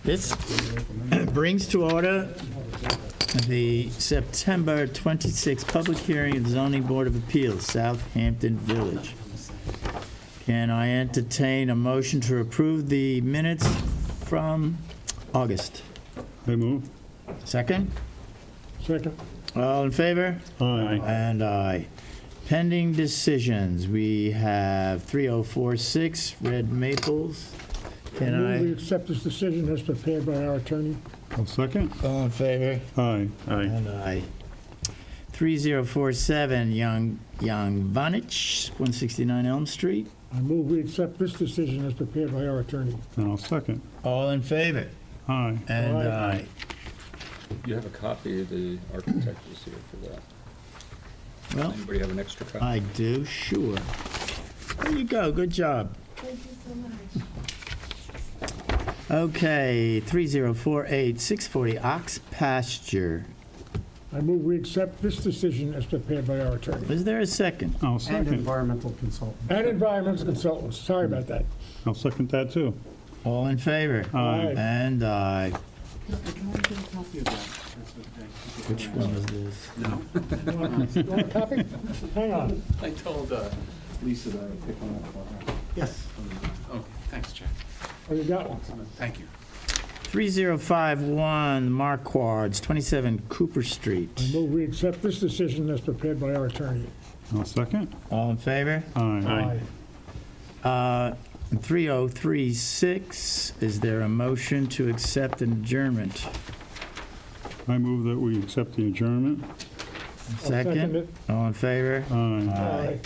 This brings to order the September 26th public hearing of the Zoning Board of Appeals, Southampton Village. Can I entertain a motion to approve the minutes from August? I move. Second? Second. All in favor? Aye. And aye. Pending decisions, we have 3046 Red Maples. We Can accept this decision as prepared by our attorney. I'll second. I, all in favor? Aye. Aye. And aye. 3047 Young Vanich, 169 Elm Street. I move we accept this decision as prepared by our attorney. And I'll second. All in favor? Aye. And Aye. aye. You have a copy of the architect is here for that. Well, Anybody have an extra copy? I do, sure. There you go, good job. Thank you so much. Okay, 3048 640 Ox Pasture. I move we accept this decision as prepared by our attorney. Is there a second? I'll And second. environmental consultant. And environmental consultants, sorry about that. I'll second that too. All in favor? Aye. And aye. Can I get a copy of that? That's okay. Which one is this? No. You want a copy? Hang on. I told Lisa that I would pick one up for her. Yes. Okay, thanks, Jack. Oh, you got one. Thank you. 3051 Marquards, 27 Cooper Street. I move we accept this decision as prepared by our attorney. I'll second. All in favor? Aye. 3036, is there a motion to accept an adjournment? I move that we accept the adjournment. I'll second it. All in favor? Aye. Aye.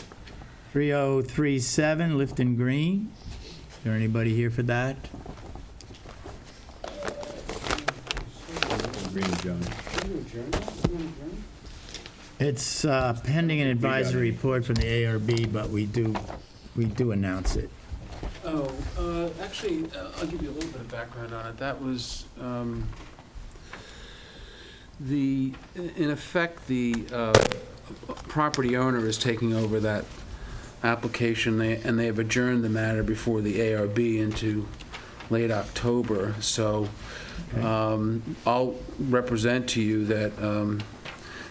3037 Lifton Green. Is there anybody here for that? Green John. It's pending an advisory report from the ARB, but we do announce it. Oh, actually, I'll give you a little bit of background on it. That was, in effect, the property owner is taking over that application, and they have adjourned the matter before the ARB into late October. So I'll represent to you that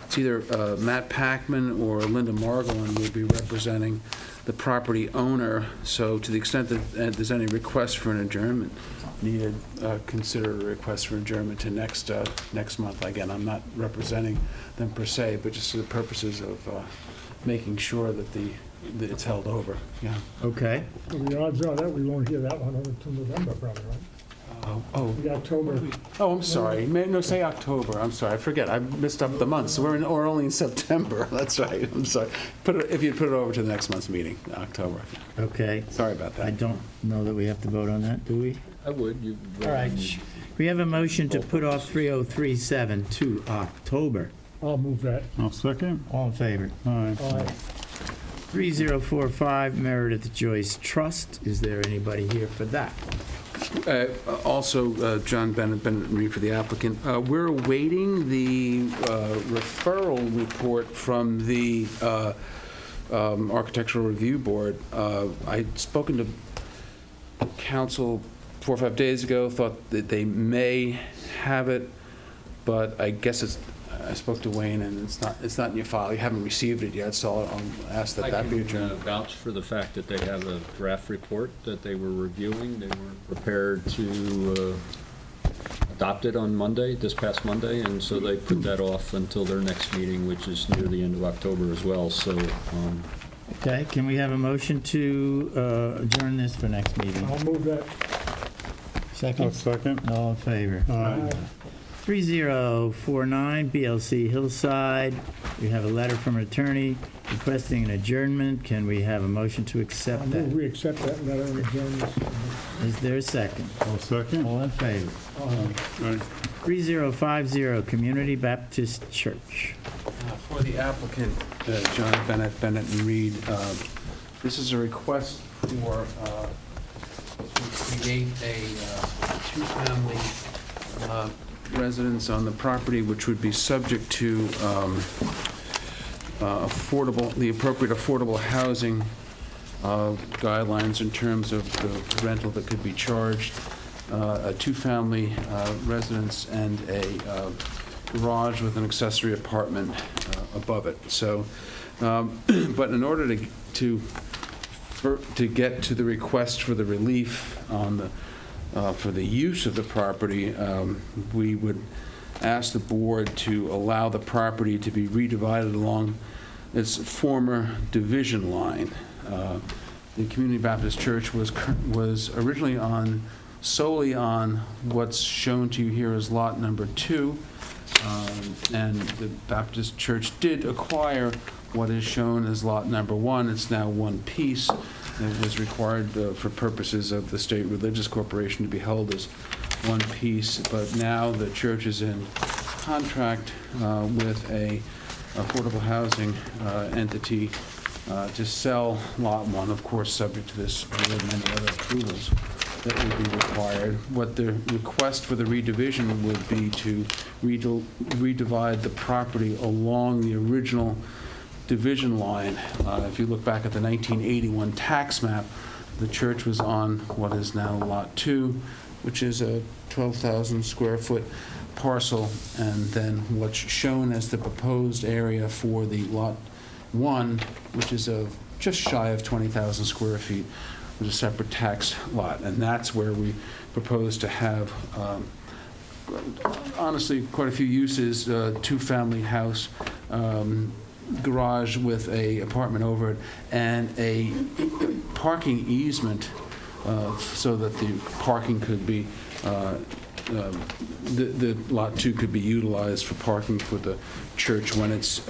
it's either Matt Packman or Linda Margolin will be representing the property owner. So to the extent that there's any request for an adjournment needed, consider a request for adjournment to next month. Again, I'm not representing them per se, but just for the purposes of making sure that that it's held over. Yeah. Okay. Well, the odds are that we won't hear that one until November, probably, right? Oh. The October. Oh, I'm sorry. No, say October. I'm sorry. I forget. I missed up the months. So we're only in September. That's right. I'm sorry. If you put it over to the next month's meeting, October. Okay. Sorry about that. I don't know that we have to vote on that, do we? I would. All right. We have a motion to put off 3037 to October. I'll move that. I'll second. All in favor? Aye. Aye. 3045 Meredith Joyce Trust. Is there anybody here for that? Also, John Bennett Reed for the applicant. We're awaiting the referral report from the Architectural Review Board. I'd spoken to council 4 or 5 days ago, thought that they may have it, but I guess I spoke to Wayne, and it's not in your file. You haven't received it yet, so I'll ask that that be I adjourned. can vouch for the fact that they have a draft report that they were reviewing. They were prepared to adopt it on Monday, this past Monday, and so they put that off until their next meeting, which is near the end of October as well. So Okay, can we have a motion to adjourn this for next meeting? I'll move that. I'll Second? second. All in favor? Aye. 3049 BLC Hillside. We have a letter from an attorney requesting an adjournment. Can we have a motion to I accept move that? we accept that letter and adjourn this. Is there a second? I'll second. All in favor? Aye. 3050 Community Baptist Church. For the applicant, John Bennett and Reed, this is a request for to create a two-family residence on the property, which would be subject to the appropriate affordable housing guidelines in terms of the rental that could be charged. a two-family residence and a garage with an accessory apartment above it. So, but in order to get to the request for the relief on the, for the use of the property, we would ask the board to allow the property to be redivided along its former division line. The Community Baptist Church was originally solely on what's shown to you here as lot number 2, and the Baptist Church did acquire what is shown as lot number 1. It's now one piece. It was required for purposes of the State Religious Corporation to be held as one piece, but now the church is in contract with a affordable housing entity to sell Lot 1, of course, subject to this board and many other approvals that would be required. What the request for the redivision would be to redivide the property along the original division line. If you look back at the 1981 tax map, the church was on what is now Lot 2, which is a 12,000 square foot parcel, and then what's shown as the proposed area for the Lot 1, which is just shy of 20,000 square feet, was a separate tax lot, and that's where we propose to have, honestly, quite a few uses, two-family house, garage with a apartment over it, and a parking easement so that the parking could be, the Lot 2 could be utilized for parking for the church when it's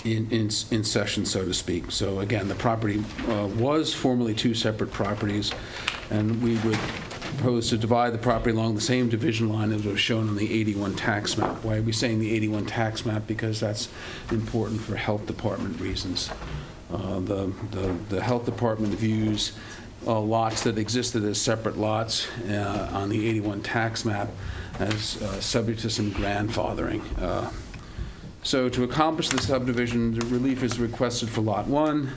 in session, so to speak. So again, the property was formerly two separate properties, and we would propose to divide the property along the same division line as was shown on the 81 tax map. Why are we saying the 81 tax map? Because that's important for health department reasons. The health department views lots that existed as separate lots on the 81 tax map as subject to some grandfathering. So to accomplish the subdivision, the relief is requested for Lot 1,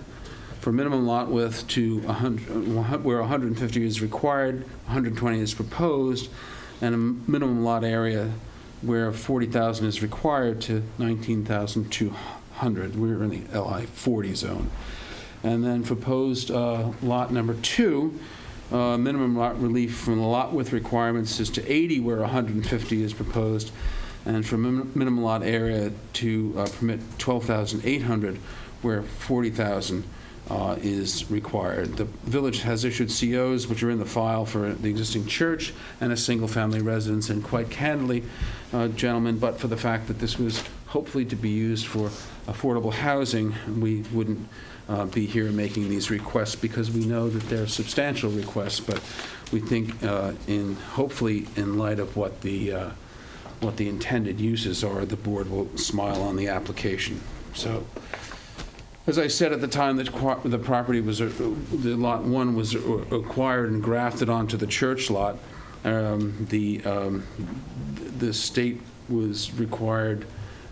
for minimum lot width to 100, where 150 is required, 120 is proposed, and a minimum lot area where 40,000 is required to 19,200. We're in the LI 40 zone. And then proposed lot number 2, minimum lot relief from the lot width requirements is to 80 where 150 is proposed, and for minimum lot area to permit 12,800 where 40,000 is required. The village has issued COs, which are in the file for the existing church and a single-family residence, and quite candidly, gentlemen, but for the fact that this was hopefully to be used for affordable housing, we wouldn't be here making these requests, because we know that they're substantial requests, but we think hopefully in light of what the intended uses are, the board will smile on the application. So, as I said at the time that the property was, the Lot 1 was acquired and grafted onto the church lot, the state was required,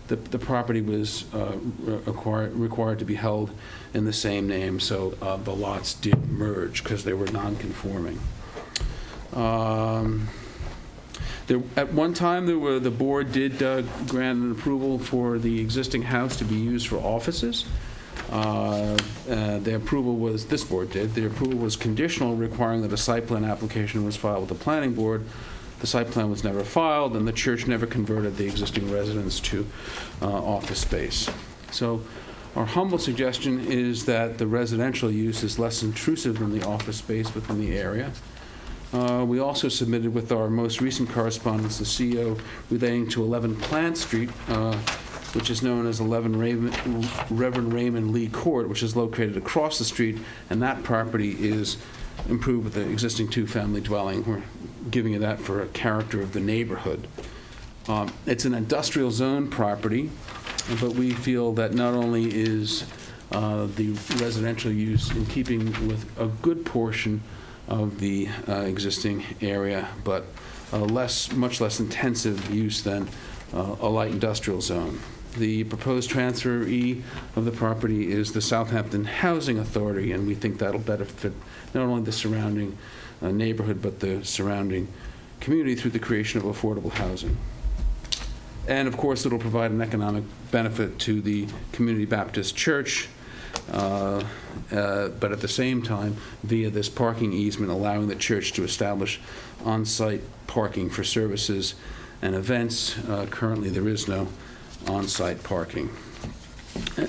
the property was required to be held in the same name, so the lots did merge because they were non-conforming. At one time, the board did grant an approval for the existing house to be used for offices. The approval was, this board did, the approval was conditional, requiring that a site plan application was filed with the planning board. The site plan was never filed, and the church never converted the existing residence to office space. So our humble suggestion is that the residential use is less intrusive than the office space within the area. We also submitted with our most recent correspondence the CO relating to 11 Plant Street, which is known as 11 Reverend Raymond Lee Court, which is located across the street, and that property is improved with the existing two-family dwelling. We're giving you that for a character of the neighborhood. It's an industrial zone property, but we feel that not only is the residential use in keeping with a good portion of the existing area, but much less intensive use than a light industrial zone. The proposed transferee of the property is the Southampton Housing Authority, and we think that'll benefit not only the surrounding neighborhood, but the surrounding community through the creation of affordable housing. And of course, it'll provide an economic benefit to the Community Baptist Church, but at the same time, via this parking easement, allowing the church to establish on-site parking for services and events. Currently, there is no on-site parking.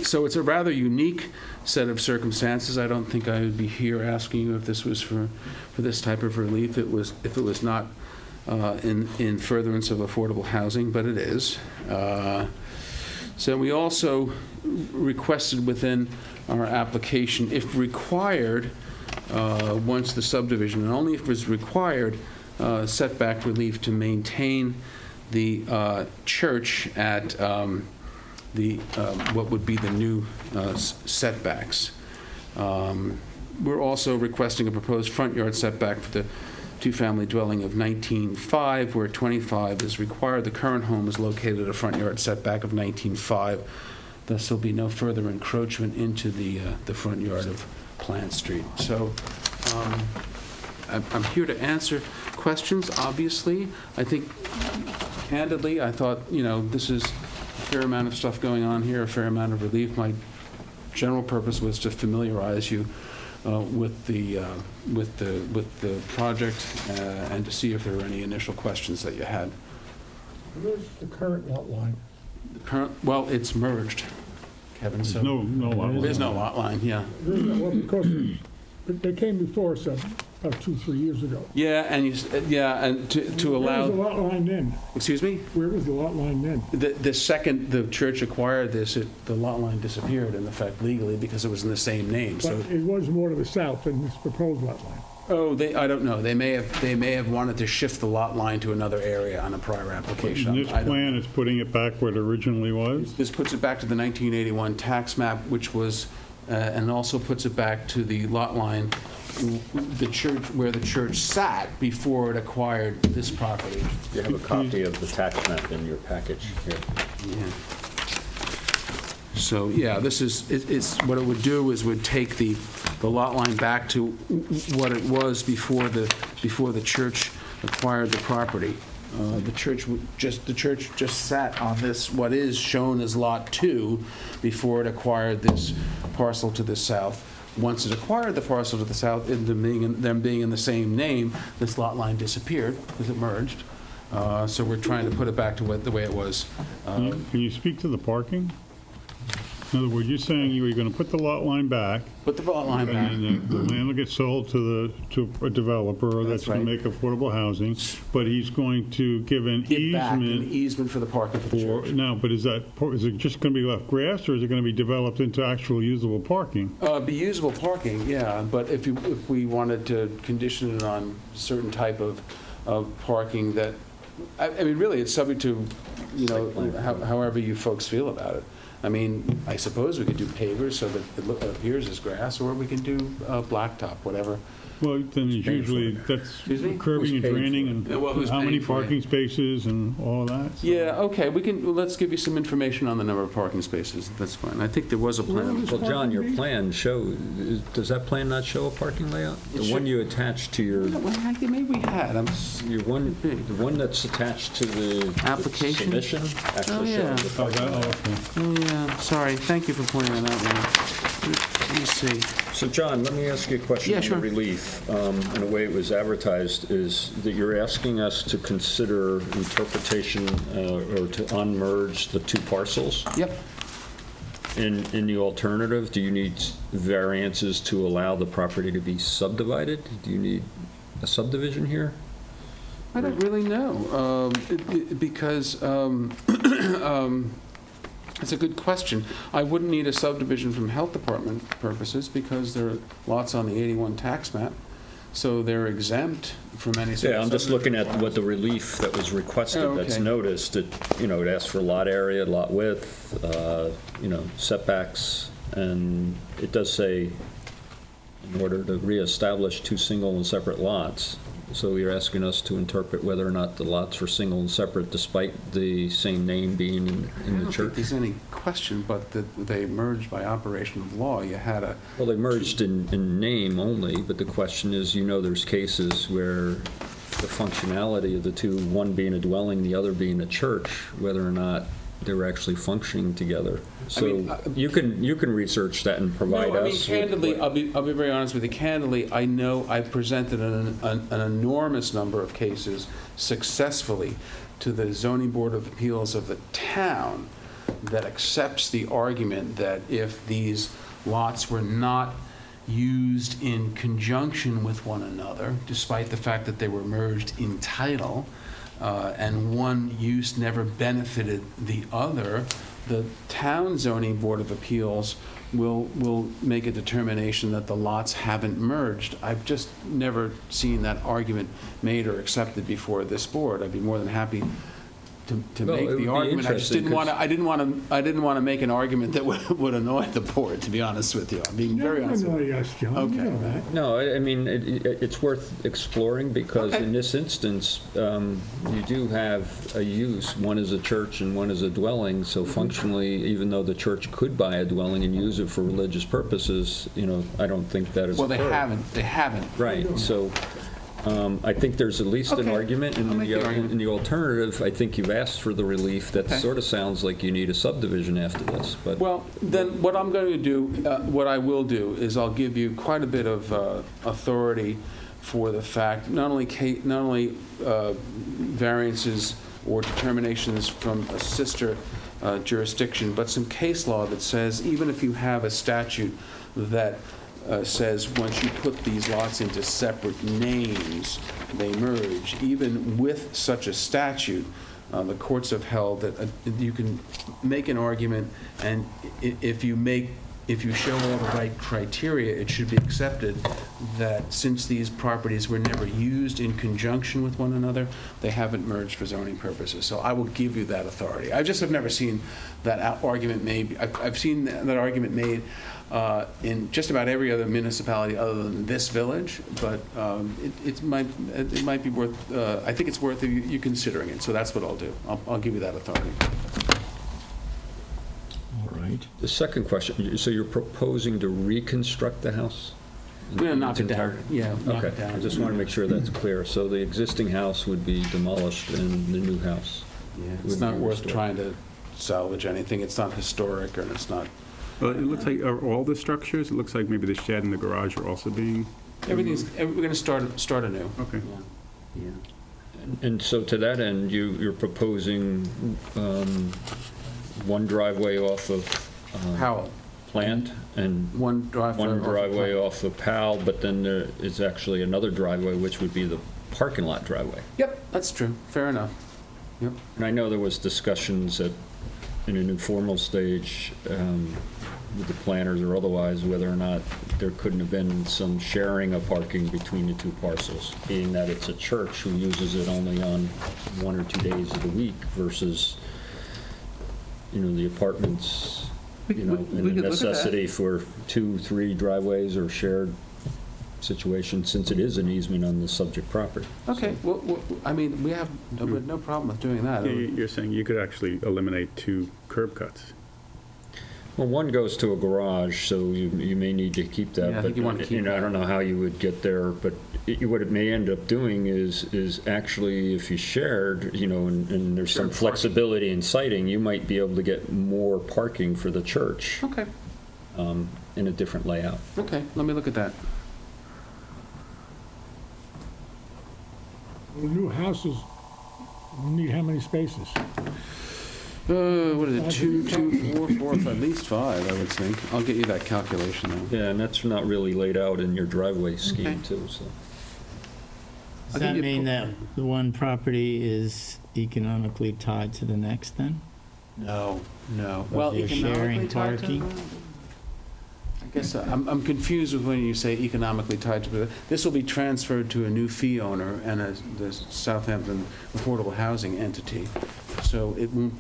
So it's a rather unique set of circumstances. I don't think I would be here asking you if this was for this type of relief. If it was not in furtherance of affordable housing, but it is. So we also requested within our application, if required, once the subdivision, and only if it was required, setback relief to maintain the church at what would be the new setbacks. We're also requesting a proposed front yard setback for the two-family dwelling of 19.5, where 25 is required. The current home is located at a front yard setback of 19.5. Thus, there'll be no further encroachment into the front yard of Plant Street. So I'm here to answer questions, obviously. I think, candidly, I thought, this is a fair amount of stuff going on here, a fair amount of relief. My general purpose was to familiarize you with the project and to see if there were any initial questions that you had. Where's the current lot line? Well, it's merged, Kevin, so. No lot line. There's no lot line, yeah. Well, because they came before us about 2-3 years ago. Yeah, and to allow. Where was the lot line then? Excuse me? Where was the lot line then? The second the church acquired this, the lot line disappeared, in effect, legally, because it was in the same name, But so. it was more to the south than this proposed lot line. Oh, I don't know. They may have wanted to shift the lot line to another area on a prior application. In this plan, it's putting it back where it originally was? This puts it back to the 1981 tax map, which was, and also puts it back to the lot line, the church, where the church sat before it acquired this property. You have a copy of the tax map in your package here. Yeah. So, yeah, this is, it's, what it would do is would take the lot line back to what it was before the church acquired the property. The church just sat on this, what is shown as Lot 2, before it acquired this parcel to the south. Once it acquired the parcel to the south, them being in the same name, this lot line disappeared because it merged. So we're trying to put it back to the way it was. Can you speak to the parking? In other words, you're saying you were going to put the lot line back, Put the lot line back. and then the land will get sold to a developer that's going to right. make affordable housing, but he's going to give an Give back an easement easement for the parking for the for, church. no, but is it just going to be left grass, or is it going to be developed into actual usable parking? Be usable parking, yeah, but if we wanted to condition it on certain type of parking that, I mean, really, it's subject to, however you folks feel about it. I mean, I suppose we could do pavers so that it appears as grass, or we can do blacktop, whatever. Well, then it's usually, that's Excuse me? curbing and draining, and Yeah, well, who's how many paying for it? parking spaces and all that. so- Yeah, okay, let's give you some information on the number of parking spaces, that's fine. I think there was a plan. Well, John, your plan does that plan not show a parking layout? The one you attached to your, Maybe we had, the one that's attached to the Application? submission actually yeah. shows the Oh, parking layout. okay. oh yeah, sorry, thank you for pointing that out, man. Let me see. So, John, let me ask you a question Yeah, on sure. the relief. And the way it was advertised is that you're asking us to consider interpretation or to unmerge the two parcels. Yep. In the alternative, do you need variances to allow the property to be subdivided? Do you need a subdivision here? I don't really know, because it's a good question. I wouldn't need a subdivision from health department purposes because there are lots on the 81 tax map, so they're exempt from any sort of Yeah, I'm just looking at subdivision what the relief that was requested Oh, that's okay. noticed. It asks for lot area, lot width, setbacks, and it does say in order to reestablish two single and separate lots, So you're asking us to interpret whether or not the lots were single and separate despite the same name being in I the don't think church? there's any question, but that they merged by operation of law. You had a, Well, they merged in name only, but the question is, there's cases where the functionality of the two, one being a dwelling, the other being a church, whether or not they were actually functioning together. So you can research that and provide no, I mean, us. candidly, I'll be very honest with you. Candidly, I know I've presented an enormous number of cases successfully to the Zoning Board of Appeals of the town that accepts the argument that if these lots were not used in conjunction with one another, despite the fact that they were merged in title, and one use never benefited the other, the town zoning board of appeals will make a determination that the lots haven't merged. I've just never seen that argument made or accepted before this board. I'd be more than happy to Well, make it would the be argument. I just interesting didn't want to. I didn't want to make an argument that would annoy the board. To be honest with you, I'm being very Never honest. annoy us, John, you Okay. know that. No, I mean, it's worth exploring because Okay. in this instance, you do have a use. One is a church and one is a dwelling. So functionally, even though the church could buy a dwelling and use it for religious purposes, I don't think that is. Well, they haven't. They haven't. Right, so I think there's at least an Okay. argument. I'll make the argument. In the alternative, I think you've asked for the relief. That Okay. sort of sounds like you need a subdivision after this, but. Well, then what I'm going to do, what I will do, is I'll give you quite a bit of authority for the fact, not only variances or determinations from a sister jurisdiction, but some case law that says even if you have a statute that says once you put these lots into separate names, they merge. Even with such a statute, the courts have held that you can make an argument, and if you show all the right criteria, it should be accepted that since these properties were never used in conjunction with one another, they haven't merged for zoning purposes. So I will give you that authority. I just have never seen that argument made. I've seen that argument made in just about every other municipality other than this village, but it might be worth, I think it's worth you considering it, so that's what I'll do. I'll give you that authority. All right. The second question, so you're proposing to reconstruct the house? We're going to knock it down. Entirely? Yeah, knock it Okay, down. I just want to make sure that's clear. So the existing house would be demolished and the new house? Yeah, it's would not be worth restored. trying to salvage anything. It's not historic, and it's not, Well, it looks like, are all the structures, it looks like maybe the shed and the garage are also being, we're going to start anew. okay. Yeah. And so to that end, you're proposing one driveway off of Howell, Plant and one driveway. one off of driveway Plant. off of Powell, but then there is actually another driveway, which would be the parking lot driveway. Yep, that's true. Fair enough. Yep. And I know there was discussions in an informal stage with the planners or otherwise, whether or not there couldn't have been some sharing of parking between the two parcels, being that it's a church who uses it only on 1 or 2 days of the week versus, the apartments, We and could the look at that. necessity for 2, 3 driveways or shared situation, since it is an easement on the subject property. Okay, well, I mean, we have no problem with doing that. Yeah, You're saying you could actually eliminate 2 curb cuts. Well, one goes to a garage, so you may need to keep that. Yeah, I think but you want to keep I that. don't know how you would get there, but what it may end up doing is actually, if you shared, and there's some Shared parking. flexibility in siting, you might be able to get more parking for the church Okay, in a different layout. okay, let me look at that. The new houses need how many spaces? What is it, 2, 4, 4, at least 5, I would think. I'll get you that calculation, though. Yeah, and that's not really laid out in your driveway scheme, Okay. too, so. Does that mean that the one property is economically tied to the next then? No. But Well, they're economically sharing tied to parking? that? I guess I'm confused with when you say economically tied to, this will be transferred to a new fee owner and the Southampton Affordable Housing entity. So there won't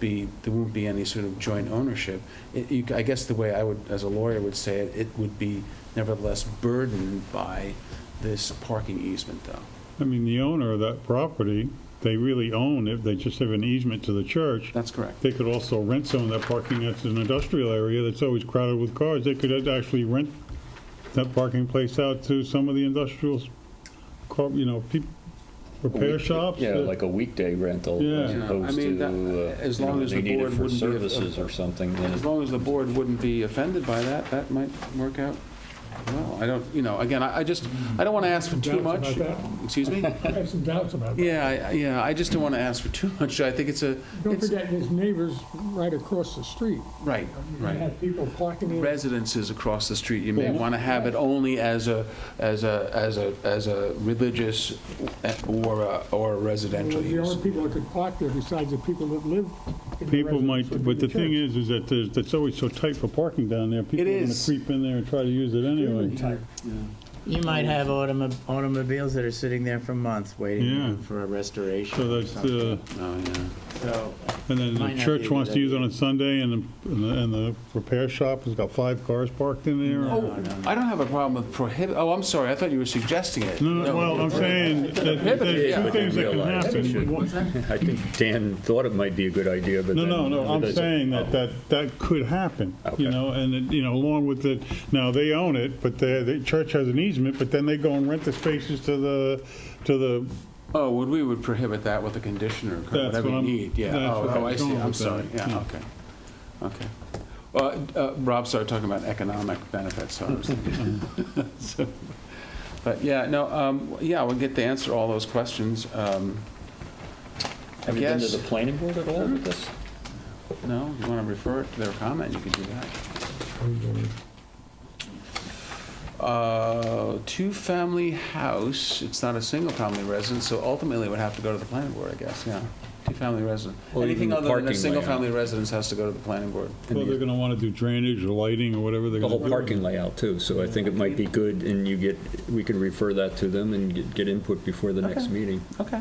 be any sort of joint ownership. I guess the way I would, as a lawyer, would say it would be nevertheless burdened by this parking easement, though. I mean, the owner of that property, they really own it, they just have an easement to the church. That's correct. They could also rent some of that parking that's an industrial area that's always crowded with cars. They could actually rent that parking place out to some of the industrial, repair shops. Yeah, like a weekday rental Yeah. as Yeah, I opposed mean, to, as long as they the need it board for wouldn't be services or something. then As long as the board wouldn't be offended by that, that might work out well. I don't, again, I don't want to ask for too Doubts much. about Excuse me? I have some doubts about that. Yeah, I just don't want to ask for too much. I think it's Don't forget, his neighbor's right across the street. right, You right. have people parking in. Residences across the street, you may want to have it only as a religious or a residential The only use. people that could park there besides the people that live in the People residence might, would but be the thing church. is that it's always so tight for parking down there. People are going to is. creep in there and try to use it anyway. You might have automobiles that are sitting there for months Yeah. waiting for a restoration. So or that's, something. Oh, yeah. So, and then Might the not be church a wants good to use it idea. on a Sunday, and the repair shop has got 5 cars parked in there. Oh, I don't have a problem with I'm sorry, I thought you were suggesting it. No, well, I'm saying that Prohibited, there's yeah. two things that can Realize we happen. should- I think Dan thought it might be a good idea, but then. No, I'm there's a- saying oh. that could happen, Okay. and, along with it, now, they own it, but the church has an easement, but then they go and rent the spaces to the, Oh, we would prohibit that with a condition or That's whatever what you I'm- need, yeah. that's what Oh, I'm I see, going I'm with sorry, that. yeah, okay. Well, Rob started talking about economic benefits, so I was thinking. So, but, yeah, no, we'll get to answer all those questions. I Have you been to guess, the planning board at all with this? no, you want to refer it to their comment, you can do that. Two-family house, it's not a single-family residence, so ultimately it would have to go to the planning board, I guess, yeah. Two-family residence. Well, Anything even the other than a parking single-family residence has to go to the planning board. well, they're going to want to do drainage or lighting or whatever they're The going to whole do. parking layout too, so I think it might be good, and we can refer that to them and get input before the next Okay. meeting. Okay,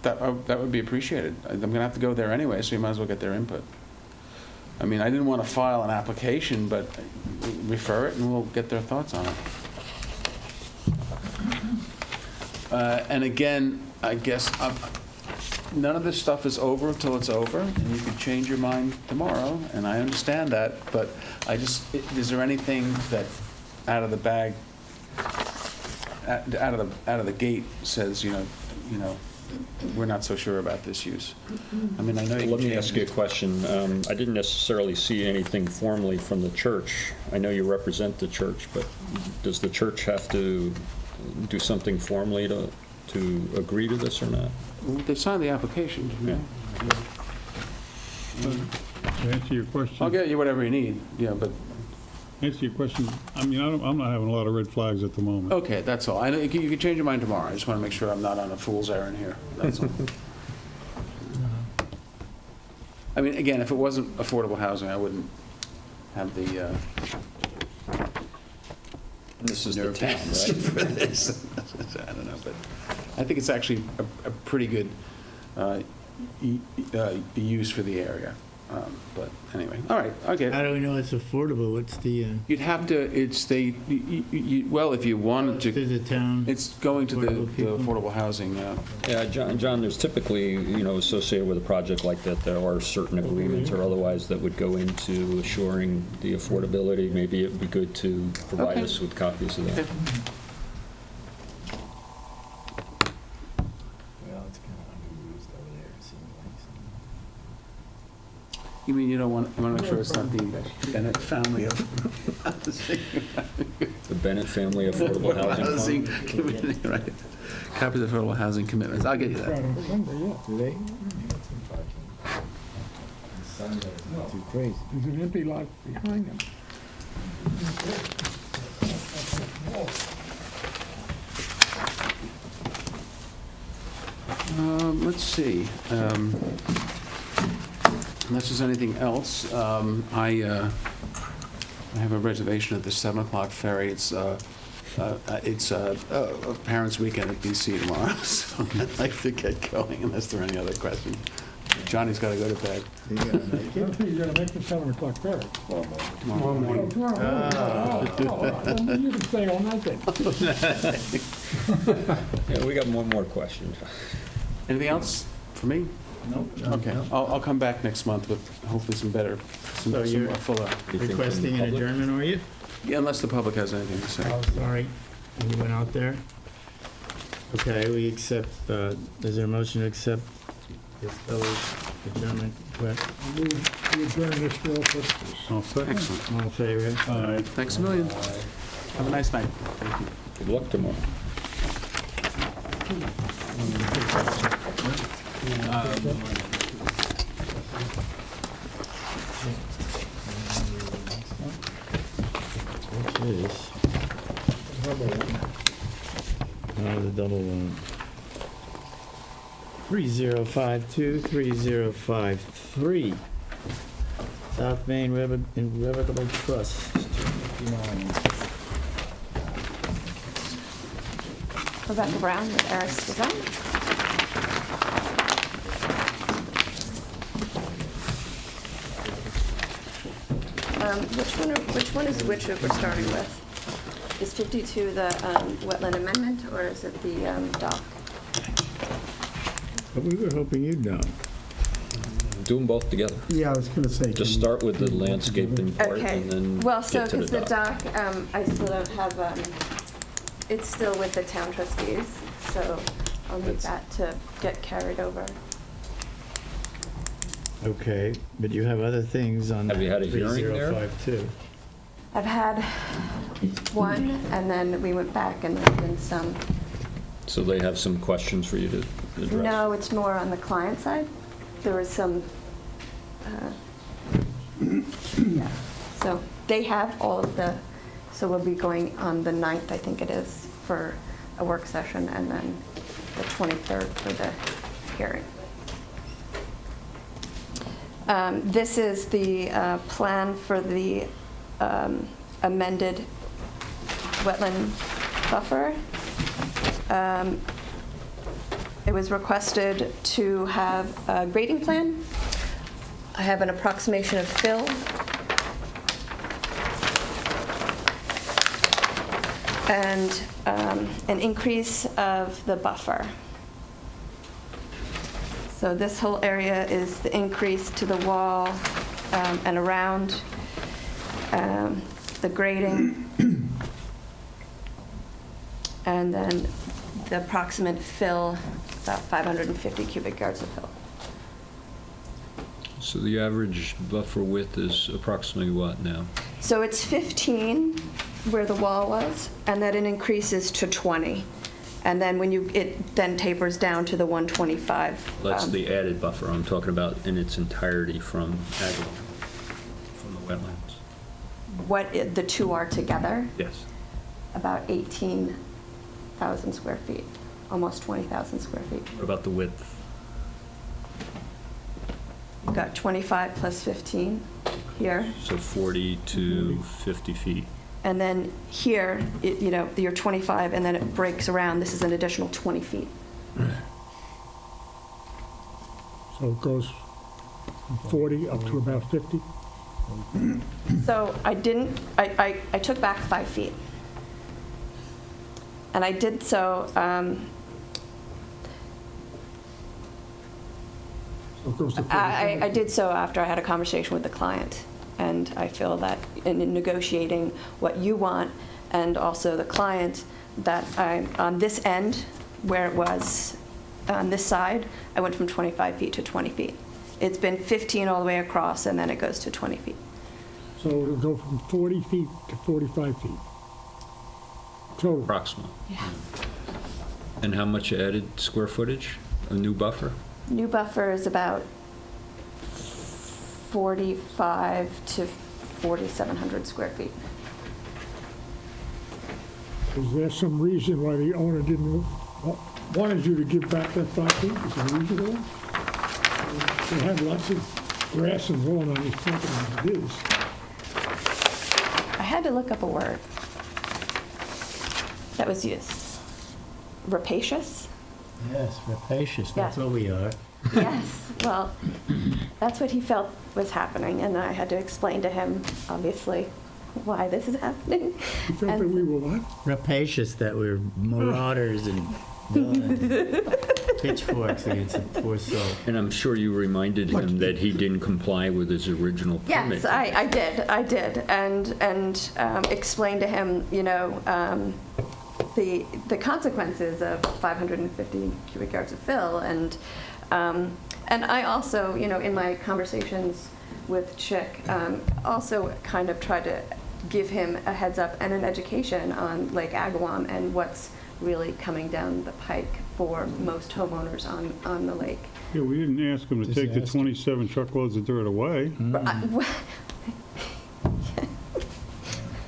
that would be appreciated. I'm gonna have to go there anyway, so you might as well get their input. I mean, I didn't want to file an application, but refer it and we'll get their thoughts on it. And again, I guess, none of this stuff is over until it's over, and you could change your mind tomorrow, and I understand that, but is there anything that out of the bag, out of the gate says, we're not so sure about this use? I mean, I know you can Let me change ask you a it. question. I didn't necessarily see anything formally from the church. I know you represent the church, but does the church have to do something formally to agree to this or not? They signed the application, didn't they? To answer your question. I'll get you whatever you need, yeah, but, Answer your question, I mean, I'm not having a lot of red flags at the moment. okay, that's all. I know, you can change your mind tomorrow. I just want to make sure I'm not on a fool's errand here, that's all. I mean, again, if it wasn't affordable housing, I wouldn't have the This is the nerve to town, ask right? for this. I don't know, but I think it's actually a pretty good use for the area. But anyway, all right, okay. how do we know it's affordable? What's the, You'd have to, well, if you wanted to to, the town? it's going to the Affordable people. affordable housing, Yeah, John, there's typically, associated with a project like that, there are certain agreements or otherwise that would go into assuring the affordability. Maybe it'd be good to provide Okay. us with copies of that. Okay. Well, it's kind of underused over there, it seems like. You mean you don't want to make sure it's not the Bennett family of The Bennett Family Affordable Housing Fund. community, right? Copies of affordable housing commitments. I'll get you that. Right on Sunday, yeah. Do they? Sunday is not too crazy. There's an empty lot behind them. Let's see. Unless there's anything else, I have a reservation at the 7 o'clock ferry. It's a parents' weekend at BC tomorrow, so I'd like to get going unless there are any other questions. Johnny's got to go to bed. You gotta make I don't it. think you're gonna make the 7 o'clock ferry. Tomorrow morning. Tomorrow morning. Oh, all right. Well, you can stay all night then. Yeah, we got one more question. Anything else for me? Nope. Okay, I'll come back next month with hopefully some better, some So you're- more fuller, Anything from the Requesting an public? adjournment, are you? yeah, unless the public has anything to say. Oh, sorry. You went out there? Okay, we accept, is there a motion to accept this fellow's adjournment request? Move to adjourn this for all purposes. I'll second. Excellent. All in favor? Thanks a million. Have a nice night. Thank you. Good luck tomorrow. Which is, the double one. 3052, 3053. South Main Irrevocable Trust, 259. Rebecca Brown with Eris Design. Which one is which that we're starting with? Is 52 the wetland amendment, or is it the dock? But we were hoping you'd know. Do them both together. Yeah, I was gonna say. Just start with the landscaping part Okay, and then well, so, get to because the the dock. dock, I still don't have, it's still with the town trustees, so I'll need that to get carried over. Okay, but you have other things on that. Have you had a hearing there? 3052. I've had one, and then we went back and there's been some. So they have some questions for you to address? No, it's more on the client side. There was some, yeah. So they have all of the, so we'll be going on the 9th, I think it is, for a work session, and then the 23rd for the hearing. This is the plan for the amended wetland buffer. It was requested to have a grading plan. I have an approximation of fill. And an increase of the buffer. So this whole area is the increase to the wall and around the grading. And then the approximate fill, about 550 cubic yards of fill. So the average buffer width is approximately what now? So it's 15 where the wall was, and then it increases to 20. And then when it then tapers down to the 125. That's the added buffer I'm talking about in its entirety from from the wetlands. What the two are together, Yes. about 18,000 square feet, almost 20,000 square feet. What about the width? You've got 25 plus 15 here. So 40 to 50 feet. And then here, you're 25, and then it breaks around. This is an additional 20 feet. So it goes from 40 up to about 50? So I took back 5 feet. And I did so, So it goes to 45? I did so after I had a conversation with the client. And I feel that in negotiating what you want and also the client, that on this end, where it was on this side, I went from 25 feet to 20 feet. It's been 15 all the way across, and then it goes to 20 feet. So it'll go from 40 feet to 45 feet? Total? Approximately. Yeah. And how much added square footage? A new buffer? New buffer is about 45 to 4,700 square feet. Is there some reason why the owner didn't, wanted you to give back that 5 feet? Is there a reason for that? They have lots of grass and lawn on this property as it is. I had to look up a word that was used. Rapacious? Yes, rapacious, that's Yeah. what we are. Yes, well, that's what he felt was happening, and I had to explain to him, obviously, why this is happening. You felt that we were what? Rapacious that we're marauders and villains. Pitchforks against a poor soul. And I'm sure you reminded him that he didn't comply with his original permit. Yes, I did, and explained to him, the consequences of 550 cubic yards of fill, and I also, in my conversations with Chick, also kind of tried to give him a heads up and an education on Lake Agawam and what's really coming down the pike for most homeowners on the lake. Yeah, we didn't ask him to take the 27 truckloads of dirt away.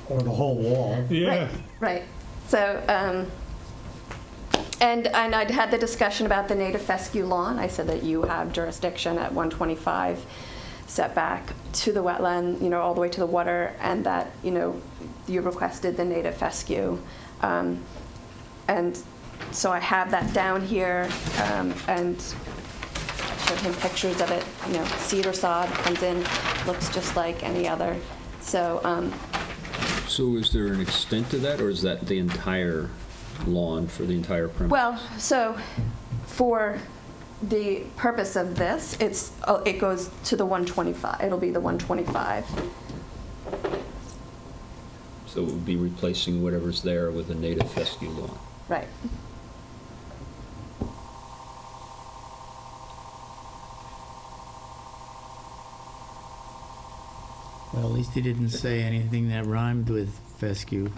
Or the whole wall. Yeah. Right. So, and I'd had the discussion about the native fescue lawn. I said that you have jurisdiction at 125 setback to the wetland, all the way to the water, and that, you requested the native fescue. And so I have that down here, and I showed him pictures of it. Cedar sod comes in, looks just like any other. So, So is there an extent to that, or is that the entire lawn for the entire premise? well, so for the purpose of this, it goes to the 125. It'll be the 125. So it would be replacing whatever's there with a native fescue lawn. Right. Well, at least he didn't say anything that rhymed with fescue.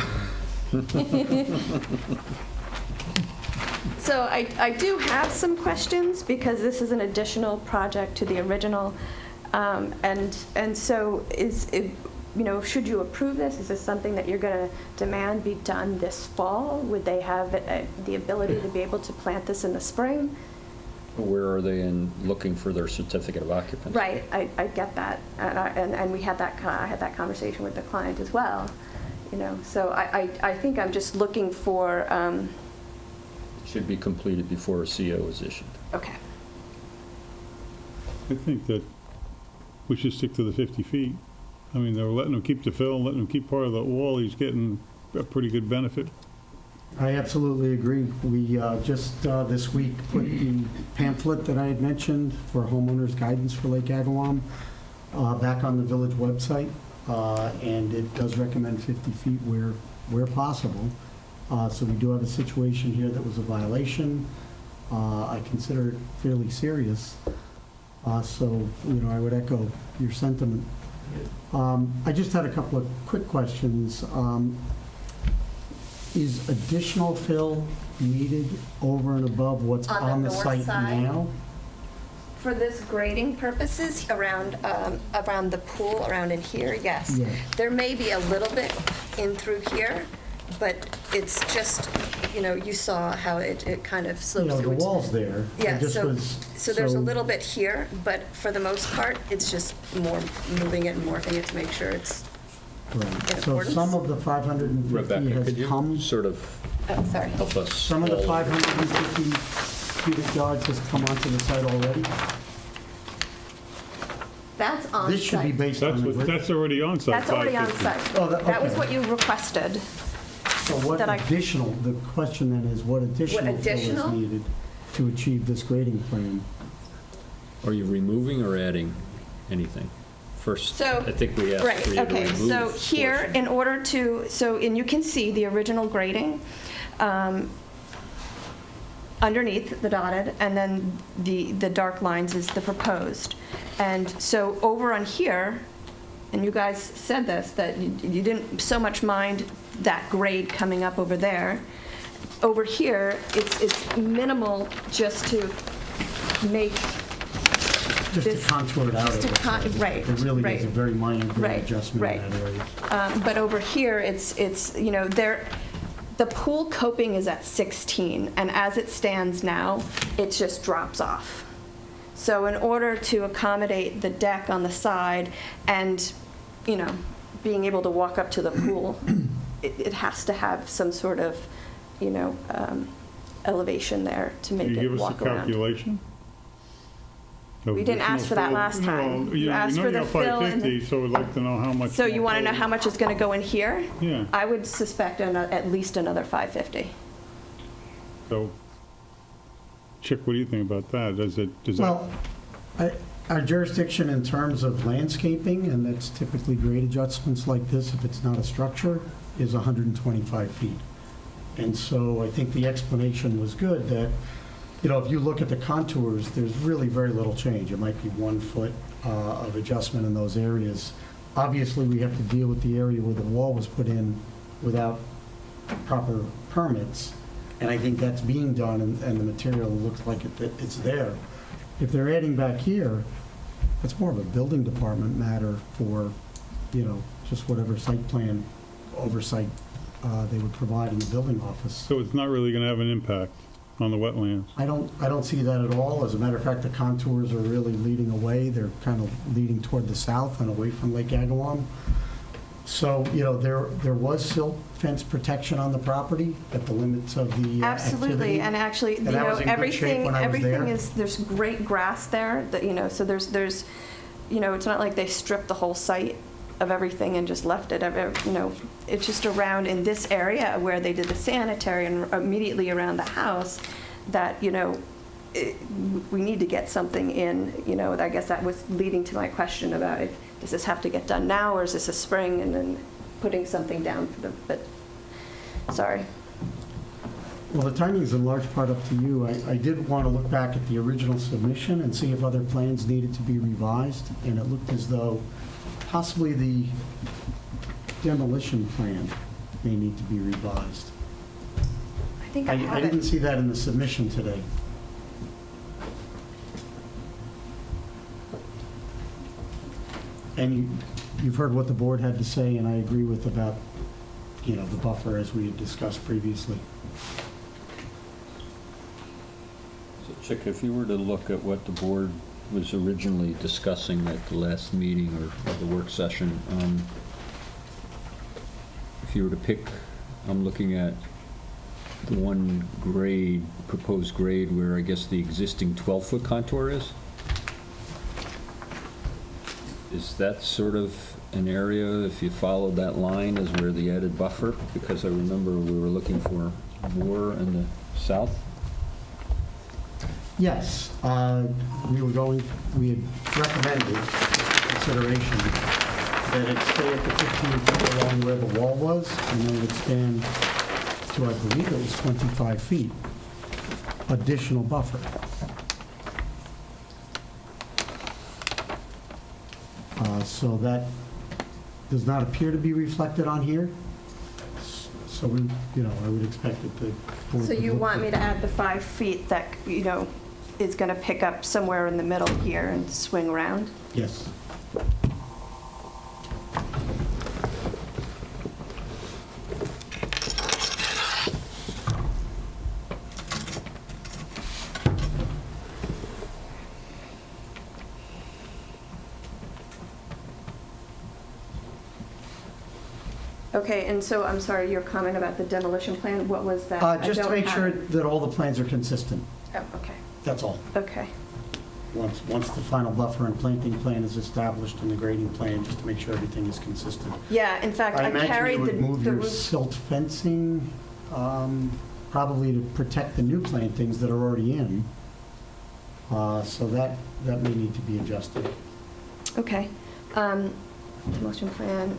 So I do have some questions because this is an additional project to the original. And so should you approve this? Is this something that you're going to demand be done this fall? Would they have the ability to be able to plant this in the spring? Where are they in looking for their certificate of occupancy? Right, I get that. And we had I had that conversation with the client as well. So I think I'm just looking for, Should be completed before a CO is issued. okay. I think that we should stick to the 50 feet. I mean, they're letting him keep the fill, letting him keep part of the wall. He's getting a pretty good benefit. I absolutely agree. We just this week put the pamphlet that I had mentioned for homeowners guidance for Lake Agawam back on the village website, and it does recommend 50 feet where possible. So we do have a situation here that was a violation. I consider it fairly serious. So, I would echo your sentiment. I just had a couple of quick questions. Is additional fill needed over and above what's On the on the north site side? now? For this grading purposes, around the pool, around in here, yes. Yeah. There may be a little bit in through here, but it's just, you saw how it kind of slopes The through. wall's there. I Yeah, just so was- there's a little bit here, but for the most part, it's just more moving it and morphing it to make sure it's, Right. in So accordance? some of the 550 Rebecca, has could you come, sort of oh, sorry. help us? some of the all- 550 cubic yards has come onto the site already? That's on site. This should be based on the grid. That's already on site. That's already on 550. site. Oh, That was okay. what you requested. So what that I- additional, the question then is, what additional fill additional? is needed to achieve this grading plan? Are you removing or adding anything? First, So, I think we asked for right, you to okay, remove so here, portion. in order to, and you can see the original grading underneath the dotted, and then the dark lines is the proposed. And so over on here, and you guys said this, that you didn't so much mind that grade coming up over there. Over here, it's minimal just to make Just to this- contour it out. just to a little bit. right, It really right. is a very minor grade Right, adjustment right. in that area. But over here, it's the pool coping is at 16, and as it stands now, it just drops off. So in order to accommodate the deck on the side and, being able to walk up to the pool, it has to have some sort of, elevation there to make Can you it give us a walk around. calculation? We didn't ask for that last time. You asked for the fill and the- 550, so we'd like to know how much. So you more want to know fill- how much is going to go in here? Yeah, I would suspect at least another 550. so, Chick, what do you think about that? Does that, Well, our jurisdiction in terms of landscaping, and that's typically grade adjustments like this, if it's not a structure, is 125 feet. And so I think the explanation was good that, you know, if you look at the contours, there's really very little change. It might be 1 foot of adjustment in those areas. Obviously, we have to deal with the area where the wall was put in without proper permits, and I think that's being done, and the material looks like it's there. If they're adding back here, it's more of a building department matter for, you know, just whatever site plan oversight they would provide in the building office. so it's not really going to have an impact on the wetlands? I don't see that at all. As a matter of fact, the contours are really leading away. They're kind of leading toward the south and away from Lake Agawam. So, you know, there was silt fence protection on the property at the limits of the Absolutely, activity. and actually, And you that know, was in good shape when I was there. everything is, there's great grass there, that, you know, so there's, you know, it's not like they stripped the whole site of everything and just left it, you know, it's just around in this area where they did the sanitary and immediately around the house that, you know, we need to get something in, you know, I guess that was leading to my question about if, does this have to get done now, or is this a spring, and then putting something down for the, but, sorry. Well, the timing is in large part up to you. I did want to look back at the original submission and see if other plans needed to be revised, and it looked as though possibly the demolition plan may need to be revised. I think I I have didn't it. see that in the submission today. And you've heard what the board had to say, and I agree with about, you know, the buffer as we had discussed previously. So Chick, if you were to look at what the board was originally discussing at the last meeting or the work session, if you were to pick, I'm looking at the one grade, proposed grade where I guess the existing 12-foot contour is. Is that sort of an area, if you followed that line, is where the added buffer? Because I remember we were looking for more in the south. Yes, we had recommended consideration that it stay at the 15 feet along where the wall was, and then expand to, I believe it was 25 feet, additional buffer. So that does not appear to be reflected on here. So we, you know, I would expect that the board So would you look want for- me to add the 5 feet that, you know, is going to pick up somewhere in the middle here and swing around? Yes. Okay, and so, I'm sorry, your comment about the demolition plan, what was that? I Just to don't make have sure it. that all the plans are consistent, Oh, okay, that's all. okay. Once the final buffer and planting plan is established and the grading plan, just to make sure everything is consistent. Yeah, in fact, I imagine carried you would move the your roof. silt fencing, probably to protect the new plantings that are already in. So that may need to be adjusted. Okay. Demolition plan,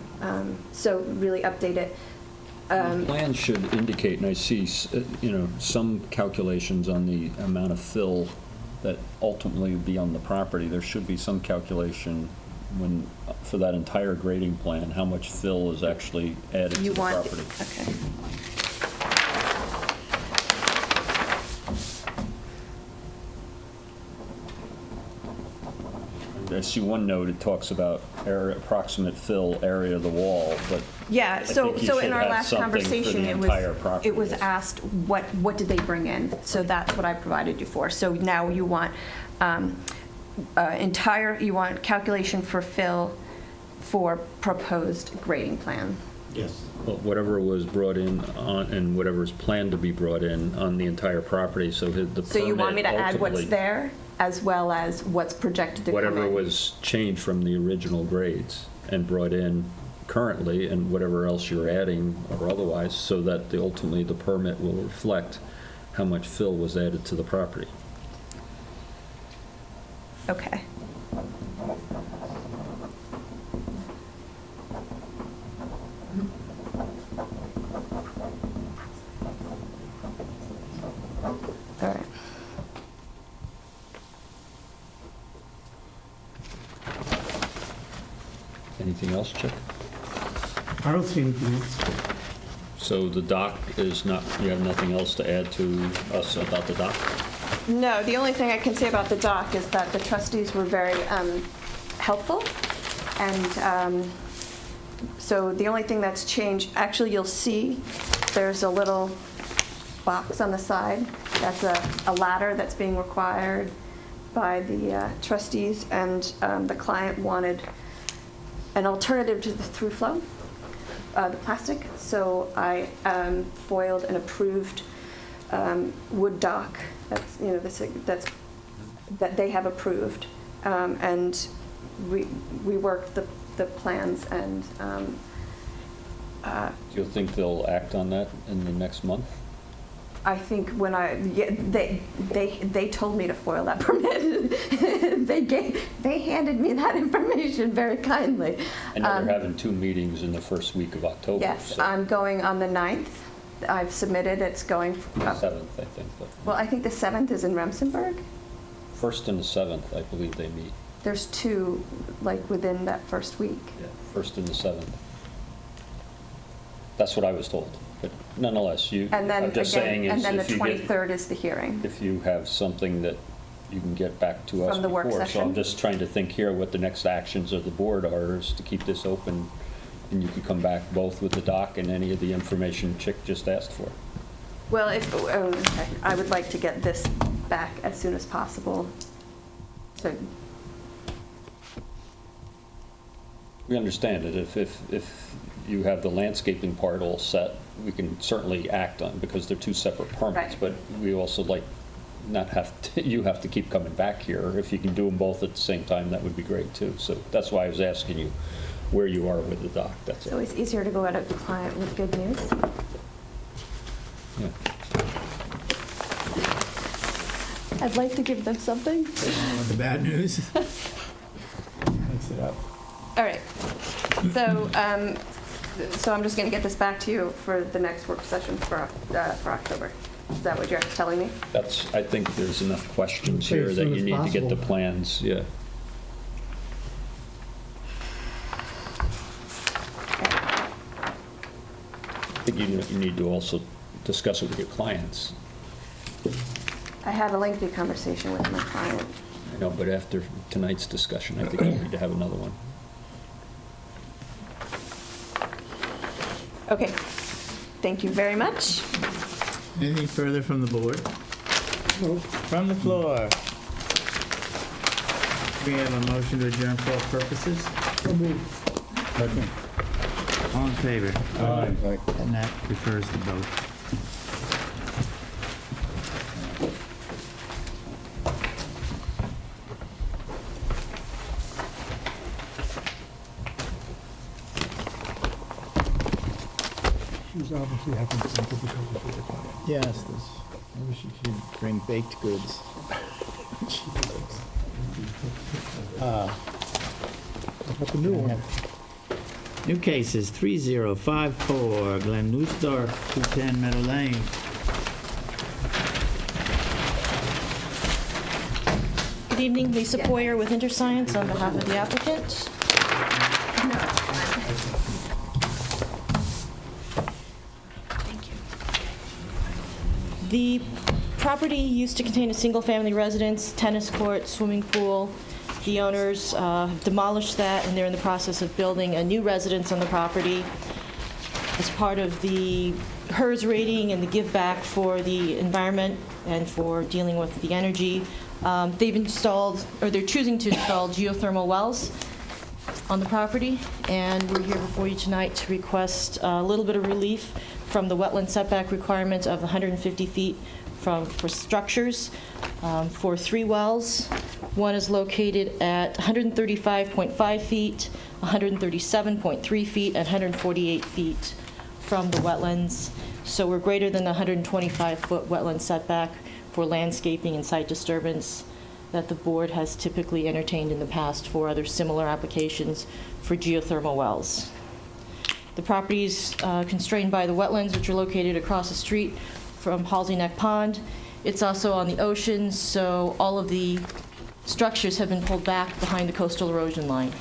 so really update it. The plan should indicate, and I see, you know, some calculations on the amount of fill that ultimately would be on the property. There should be some calculation when, for that entire grading plan, how much fill is actually added to You the want, property. okay. I see one note, it talks about approximate fill area of the wall, but Yeah, so think you so in should our have last something for the conversation, entire property. it was asked, what did they bring in? So that's what I provided you for. So now you want you want calculation for fill for proposed grading plan. Yes. well, whatever was brought in on, and whatever is planned to be brought in on the entire property, so the permit So you want me to add what's ultimately- there? as well as what's projected to come in. Whatever was changed from the original grades and brought in currently, and whatever else you're adding or otherwise, so that ultimately the permit will reflect how much fill was added to the property. Okay. All right. Anything else, Chick? I don't see anything else. So the dock is not, you have nothing else to add to us about the dock? No, the only thing I can say about the dock is that the trustees were very helpful. And so the only thing that's changed, actually you'll see there's a little box on the side. That's a ladder that's being required by the trustees, and the client wanted an alternative to the through flow, the plastic. So I foiled an approved wood dock that's, you know, that they have approved. And we worked the plans, and Do you think they'll act on that in the next month? I think when they told me to foil that permit. They handed me that information very kindly. I know they're having 2 meetings in the first week of October. Yes, so I'm going on the 9th. I've submitted, it's going. the 7th, I think. But Well, I think the 7th is in Remsenburg. 1st and the 7th, I believe they meet. There's 2, like, within that first week. Yeah, 1st and the 7th. That's what I was told. But nonetheless, And then I'm just saying again, is and then the if you get, 23rd is the hearing. if you have something that you can get back to us From the work before. So session? I'm just trying to think here what the next actions of the board are, is to keep this open, and you can come back both with the doc and any of the information Chick just asked for. Well, okay. I would like to get this back as soon as possible. So, We understand it. If you have the landscaping part all set, we can certainly act on, because they're 2 separate permits. Right. But we also like not have to, you have to keep coming back here. If you can do them both at the same time, that would be great too. So that's why I was asking you where you are with the doc, that's it's all. always easier to go out of the client with good news. Yeah. I'd like to give them something. The bad news? Mix it up. All right. So, so I'm just going to get this back to you for the next work session for October. Is that what you're telling me? That's, I think there's enough questions Okay, here as that soon you as need to get the possible. plans, yeah. I think you need to also discuss it with your clients. I had a lengthy conversation with my client. I know, but after tonight's discussion, I think we need to have another one. Okay. Thank you very much. Anything further from the board? No, From the floor? We have a motion to adjourn for all purposes. so moved. All in favor? Aye. And that refers to both. She's obviously having some difficulties with the client. Yes, maybe she should bring baked goods. But the new one, New cases, 3054 Glen Nussdorf, 210 Meadow Lane. Good evening, Lisa Poyer with InterScience on behalf of the applicant. Thank you. The property used to contain a single-family residence, tennis court, swimming pool. The owners demolished that, and they're in the process of building a new residence on the property. As part of the HERS rating and the give back for the environment and for dealing with the energy, they've installed, or they're choosing to install geothermal wells on the property, and we're here before you tonight to request a little bit of relief from the wetland setback requirement of 150 feet for structures for 3 wells. One is located at 135.5 feet, 137.3 feet, and 148 feet from the wetlands. So we're greater than the 125-foot wetland setback for landscaping and site disturbance that the board has typically entertained in the past for other similar applications for geothermal wells. The property is constrained by the wetlands, which are located across the street from Halsey Neck Pond. It's also on the ocean, so all of the structures have been pulled back behind the coastal erosion line,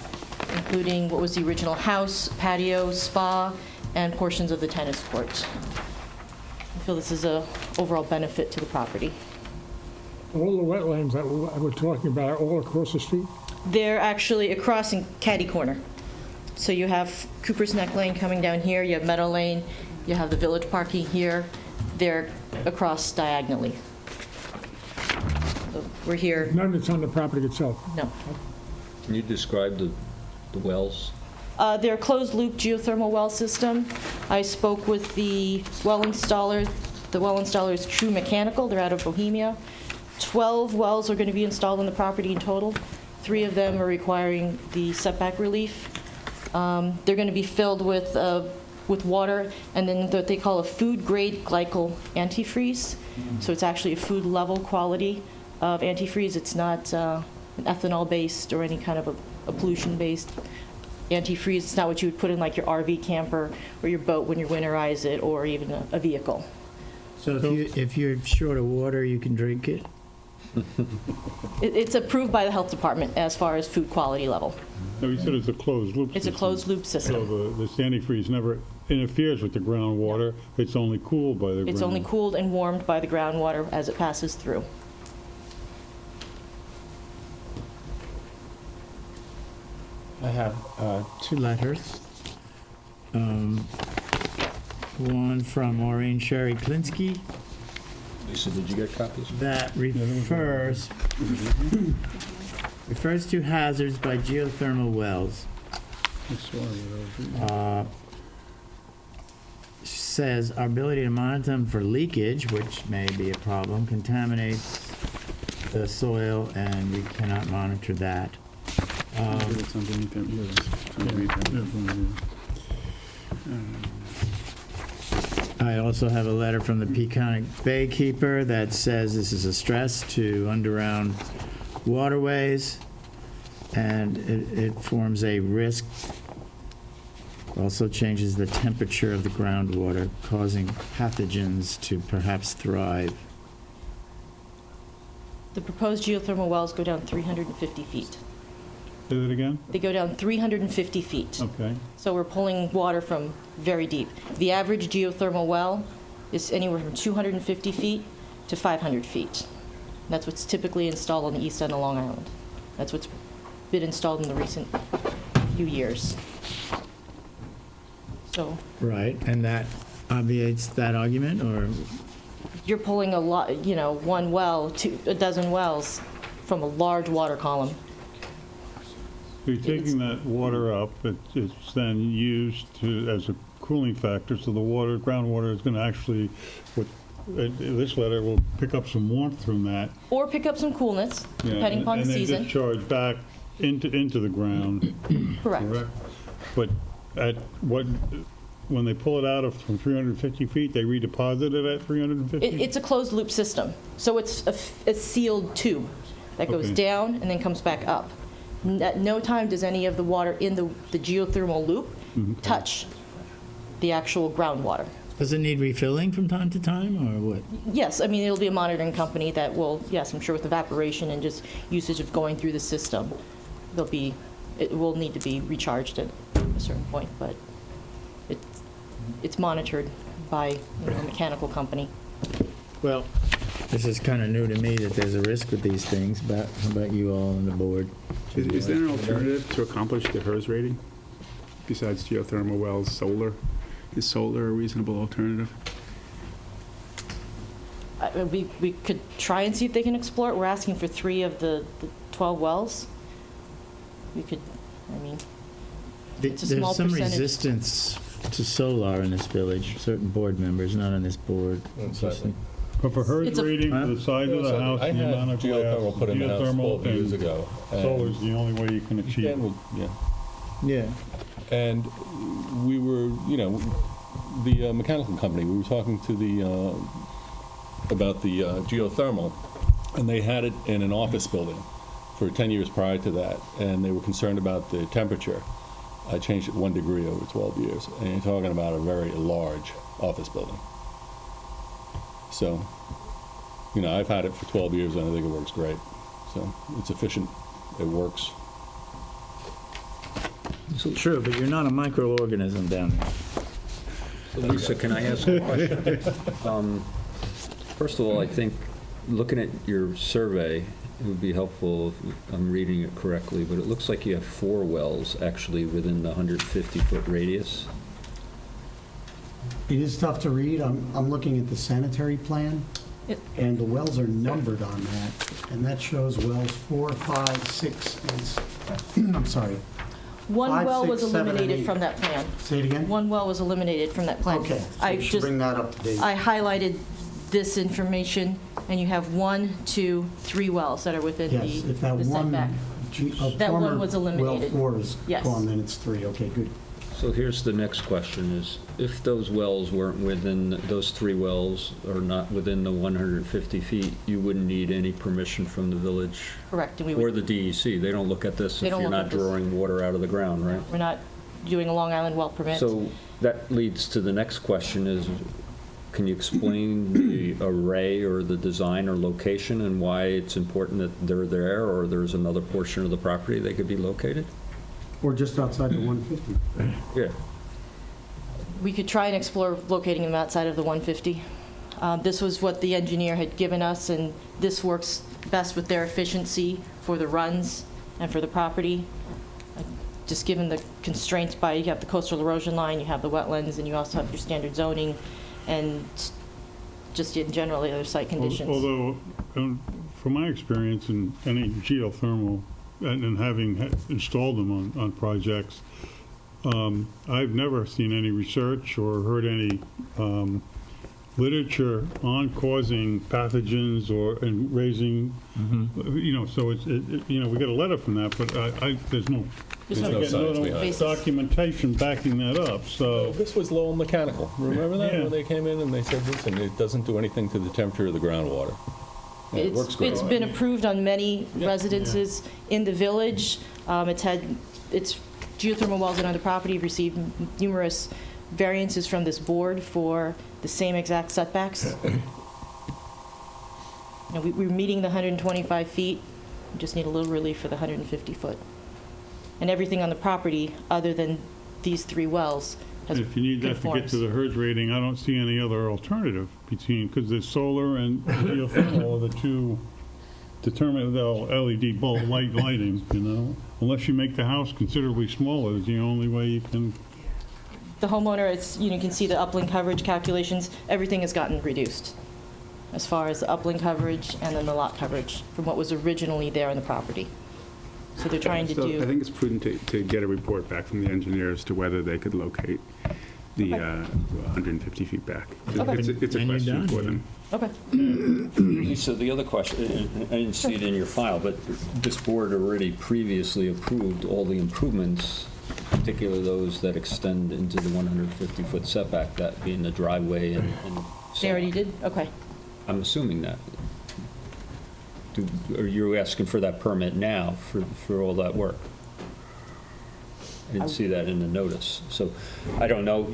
including what was the original house, patio, spa, and portions of the tennis court. I feel this is a overall benefit to the property. All the wetlands that we're talking about are all across the street? They're actually across in Caddy Corner. So you have Cooper's Neck Lane coming down here, you have Meadow Lane, you have the village parking here. They're across diagonally. So we're here, None that's on the property itself? no. Can you describe the wells? They're a closed-loop geothermal well system. I spoke with the well installer. The well installer is True Mechanical. They're out of Bohemia. 12 wells are going to be installed on the property in total. 3 of them are requiring the setback relief. They're going to be filled with water and then what they call a food-grade glycol antifreeze. So it's actually a food-level quality of antifreeze. It's not an ethanol-based or any kind of a pollution-based antifreeze. It's not what you would put in like your RV camper or your boat when you winterize it, or even a vehicle. So if you're short of water, you can drink it? It's approved by the health department as far as food quality level. No, you said it's a closed loop It's a system. closed loop So system. the antifreeze never interferes with the groundwater. It's only cooled by the ground. It's only cooled and warmed by the groundwater as it passes through. I have 2 letters. One from Maureen Sherry Klinsky Lisa, did you get copies? that refers to hazards by geothermal wells. Says our ability to monitor them for leakage, which may be a problem, contaminates the soil, and we cannot monitor that. I also have a letter from the Peconic Bay Keeper that says this is a stress to underground waterways, and it forms a risk. Also changes the temperature of the groundwater, causing pathogens to perhaps thrive. The proposed geothermal wells go down 350 feet. Say that again? They go down 350 feet. Okay. So we're pulling water from very deep. The average geothermal well is anywhere from 250 feet to 500 feet. That's what's typically installed on the east end of Long Island. That's what's been installed in the recent few years. So Right, and that obviates that argument, or? you're pulling a lot, one well, a dozen wells from a large water column. So you're taking that water up, it's then used as a cooling factor, so the groundwater is going to actually, this letter will pick up some warmth from that. Or pick up some coolness, depending upon the And season. then discharge back into the ground. Correct. Correct? But when they pull it out from 350 feet, they redeposit it at 350? It's a closed loop system, so it's a sealed tube that goes Okay. down and then comes back up. At no time does any of the water in the geothermal loop touch the actual groundwater. Does it need refilling from time to time, or what? Yes, I mean, it'll be a monitoring company that will, yes, I'm sure with evaporation and just usage of going through the system, it will need to be recharged at a certain point, but it's monitored by a mechanical company. Well, this is kind of new to me that there's a risk with these things, but how about you all on the board? Is there an alternative to accomplish the HERS rating besides geothermal wells, solar? Is solar a reasonable alternative? We could try and see if they can explore it. We're asking for 3 of the 12 wells. We could, it's a small There's some percentage. resistance to solar in this village, certain board members, not on this board. But for HERS It's a- rating, for the size of the house, I and the had amount of glass, geothermal put in the house geothermal 12 years and ago. and- solar's the only way you can achieve it. Yeah. Yeah. And we were, the mechanical company, we were talking to the, about the geothermal, and they had it in an office building for 10 years prior to that, and they were concerned about the temperature. I changed it 1 degree over 12 years, and you're talking about a very large office building. So, I've had it for 12 years, and I think it works great. So, it's efficient, it works. It's true, but you're not a microorganism down there. Lisa, can I ask a question? First of all, I think, looking at your survey, it would be helpful if I'm reading it correctly, but it looks like you have 4 wells actually within the 150-foot radius. It is tough to read. I'm looking at the sanitary plan, It- and the wells are numbered on that, and that shows wells 4, 5, 6, and, I'm sorry, One 5, well 6, was 7, and eliminated 8. from that plan. Say it again? One well was eliminated from that plan. Okay, so I we should just, bring that up to date. I highlighted this information, and you have 1, 2, 3 wells that are within the Yes, if that the one, setback. That one former was well eliminated. 4 is Yes. gone, then it's 3. Okay, good. So here's the next question is, if those wells weren't within, those 3 wells are not within the 150 feet, you wouldn't need any permission from the village Correct, and we or would, the DEC. They don't look at this They if don't you're look not at this. drawing water out of the ground, right? we're not doing a Long Island well permit. So that leads to the next question is, can you explain the array or the design or location and why it's important that they're there or there's another portion of the property they could be located? Or just outside the 150. Yeah. We could try and explore locating them outside of the 150. This was what the engineer had given us, and this works best with their efficiency for the runs and for the property. Just given the constraints by, you have the coastal erosion line, you have the wetlands, and you also have your standard zoning, and just in general, the other site conditions. Although, from my experience in any geothermal, and having installed them on projects, I've never seen any research or heard any literature on causing pathogens and raising, so we get a letter from that, but there's no There's no no science behind it. basis. documentation backing that up, so. This was Lowell Mechanical. Remember that, Yeah. when they came in and they said, listen, it doesn't do anything to the temperature of the groundwater? And it works great. It's been approved on many residences in the village. Its geothermal wells and other property have received numerous variances from this board for the same exact setbacks. We're meeting the 125 feet, we just need a little relief for the 150 foot. And everything on the property, other than these 3 wells, has If you need that to get conforms. to the HERS rating, I don't see any other alternative because there's solar and geothermal are the two determined, LED bulb lighting, Unless you make the house considerably smaller, is the only way you can. The homeowner, you can see the upland coverage calculations, everything has gotten reduced as far as the upland coverage and then the lot coverage from what was originally there in the property. So they're trying to So I do, think it's prudent to get a report back from the engineer as to whether they could locate the 150 feet back. Okay. It's a And you're question done. for them. okay. So the other question, I didn't see it in your file, but this board already previously approved all the improvements, particularly those that extend into the 150-foot setback, that being the driveway and so They already on. did? Okay. I'm assuming that. Are you asking for that permit now for all that work? I didn't see that in the notice. So I don't know.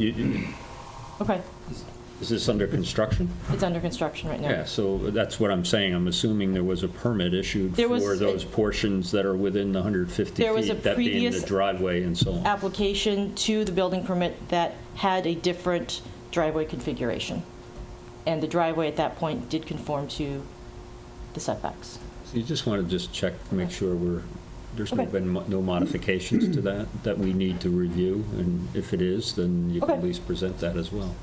Okay. Is this under construction? It's under construction right now. Yeah, so that's what I'm saying. I'm assuming there was a permit issued There was for those portions that are within the 150 There was a feet, that being the previous driveway and so on. Application to the building permit that had a different driveway configuration. And the driveway at that point did conform to the setbacks. So you just want to just check to make sure there's Okay. been no modifications to that we need to review, and if it is, then you can Okay. at least present that as well.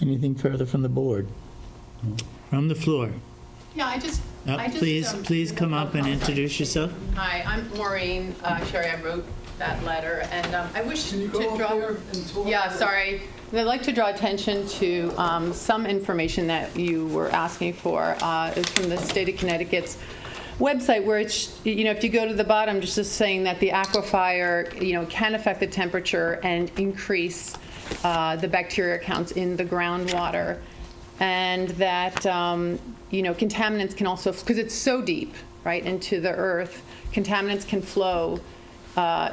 Anything further from the board? From the floor? Yeah, I just. Please come up and introduce yourself. Hi, I'm Maureen Sherry. I wrote that letter, and I wish to draw. Yeah, sorry. I'd like to draw attention to some information that you were asking for. It's from the state of Connecticut's website, where it's, if you go to the bottom, just saying that the aquifer, can affect the temperature and increase the bacteria counts in the groundwater. And that, contaminants can also, because it's so deep, right, into the earth, contaminants can flow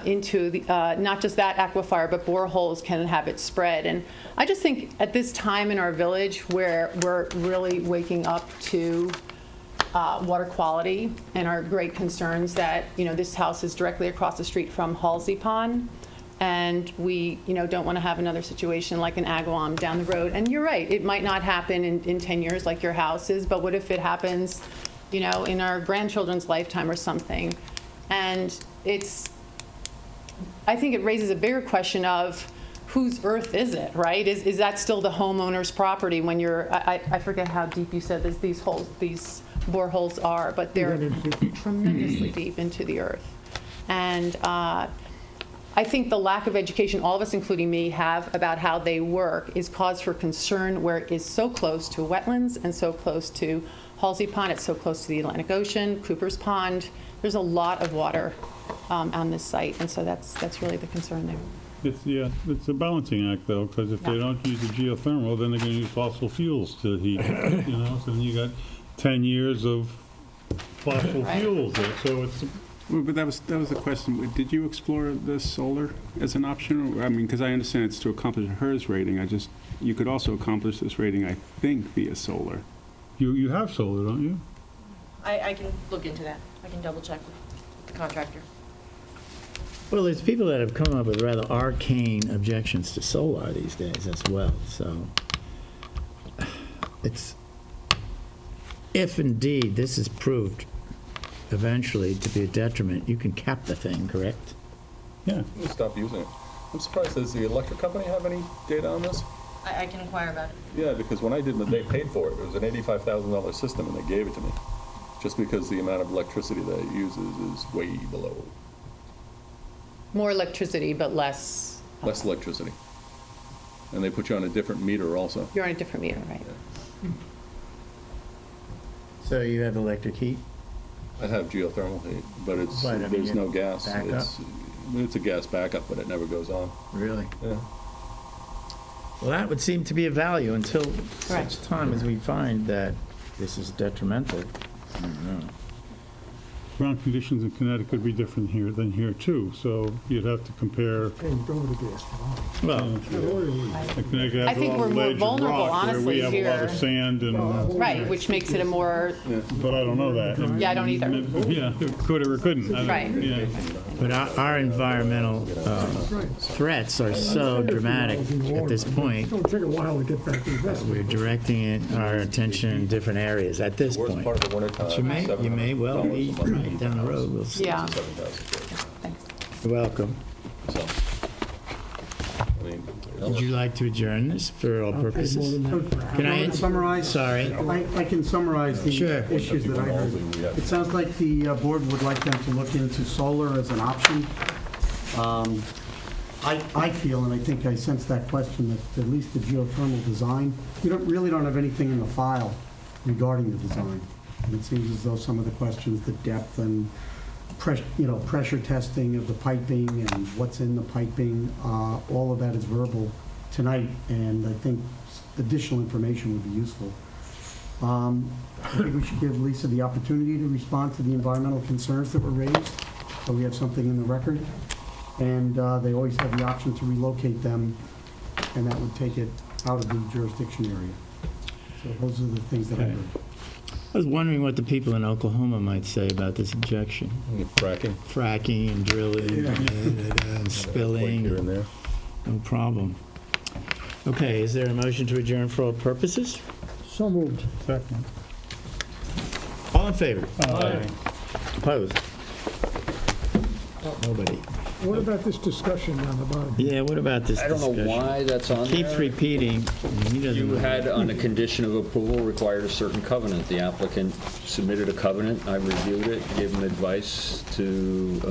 into the, not just that aquifer, but boreholes can have it spread. And I just think at this time in our village where we're really waking up to water quality and our great concerns that, this house is directly across the street from Halsey Pond, and we, don't want to have another situation like an Agawam down the road. And you're right, it might not happen in 10 years like your house is, but what if it happens, in our grandchildren's lifetime or something? And I think it raises a bigger question of whose earth is it, right? Is that still the homeowner's property when you're, I forget how deep you said these boreholes are, but they're tremendously deep into the earth. And I think the lack of education all of us, including me, have about how they work is cause for concern, where it is so close to wetlands and so close to Halsey Pond, it's so close to the Atlantic Ocean, Cooper's Pond. There's a lot of water on this site, and so that's really the concern there. It's a balancing act, though, because if they don't use the geothermal, then they're going to use fossil fuels to heat, so then you got 10 years of fossil fuels there, so it's... Well, but that was the question. Did you explore the solar as an option? I mean, because I understand it's to accomplish a HERS rating. You could also accomplish this rating, I think, via solar. You have solar, don't you? I can look into that. I can double check with the contractor. Well, there's people that have come up with rather arcane objections to solar these days as well, so it's, if indeed this is proved eventually to be a detriment, you can cap the thing, correct? Yeah. We'll stop using it. I'm surprised, does the electric company have any data on this? I can inquire about it. Yeah, because when I did it, they paid for it. It was an $85,000 system, and they gave it to me, just because the amount of electricity that it uses is way below. More electricity, but less. Less electricity. And they put you on a different meter also. You're on a different meter, right? So you have electric heat? I have geothermal heat, but it's, Right, I mean, there's no you gas. back up? It's a gas backup, but it never goes on. Really? Yeah. Well, that would seem to be a value until Right. such time as we find that this is detrimental. I don't know. Ground conditions in Connecticut would be different here than here, too, so you'd have to compare. And over the gas. Well, Like Connecticut I has think a lot we're of more ledge and vulnerable, rock, where we honestly, have a lot of here. sand and, Right, which makes it a more, but I don't know that. yeah, I don't either. Yeah, could or couldn't. I don't- Right. Yeah. but our environmental threats are so dramatic at this point. It's going to take a while to get back to the vessel. We're directing our attention in different areas at this Worst point. part of the winter time. But you may well be right down the road. We'll see. Yeah. $7,000. You're welcome. So, I mean, Would you like to adjourn this for all purposes? Can I Summarize? Sorry. I can summarize the Sure. issues that I heard. It sounds like the board would like them to look into solar as an option. I feel, and I think I sense that question, that at least the geothermal design, we really don't have anything in the file regarding the design. And it seems as though some of the questions, the depth and pressure testing of the piping and what's in the piping, all of that is verbal tonight, and I think additional information would be useful. I think we should give Lisa the opportunity to respond to the environmental concerns that were raised, so we have something in the record. And they always have the option to relocate them, and that would take it out of the jurisdiction area. So those are the things that I heard. I was wondering what the people in Oklahoma might say about this objection. fracking. Fracking and drilling and spilling. Here and there. No problem. Okay, is there a motion to adjourn for all purposes? So moved. Second. All in favor? Opposed? Nobody. What about this discussion on the bottom? Yeah, what about this I don't discussion? know why that's on there. Keeps repeating. He doesn't You know. had, on the condition of approval, required a certain covenant. The applicant submitted a covenant, I reviewed it, gave him advice to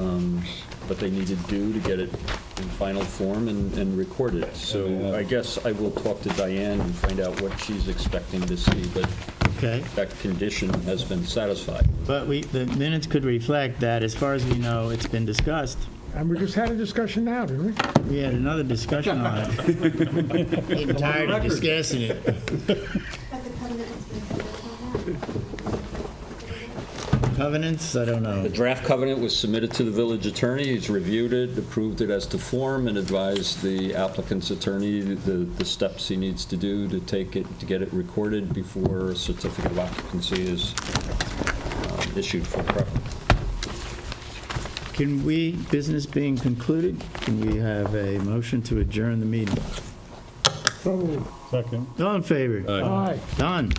what they needed to do to get it in final form and record it. So I guess I will talk to Diane and find out what she's expecting to see, but Okay. that condition has been satisfied. But the minutes could reflect that, as far as we know, it's been discussed. And we just had a discussion now, didn't we? We had another discussion on it. Getting tired of discussing it. Covenants, I don't The know. draft covenant was submitted to the village attorney. He's reviewed it, approved it as to form, and advised the applicant's attorney the steps he needs to do to take it, to get it recorded before a certificate of occupancy is issued for property. Can we, business being concluded, can we have a motion to adjourn the meeting? So, Second. All in favor? aye. Done.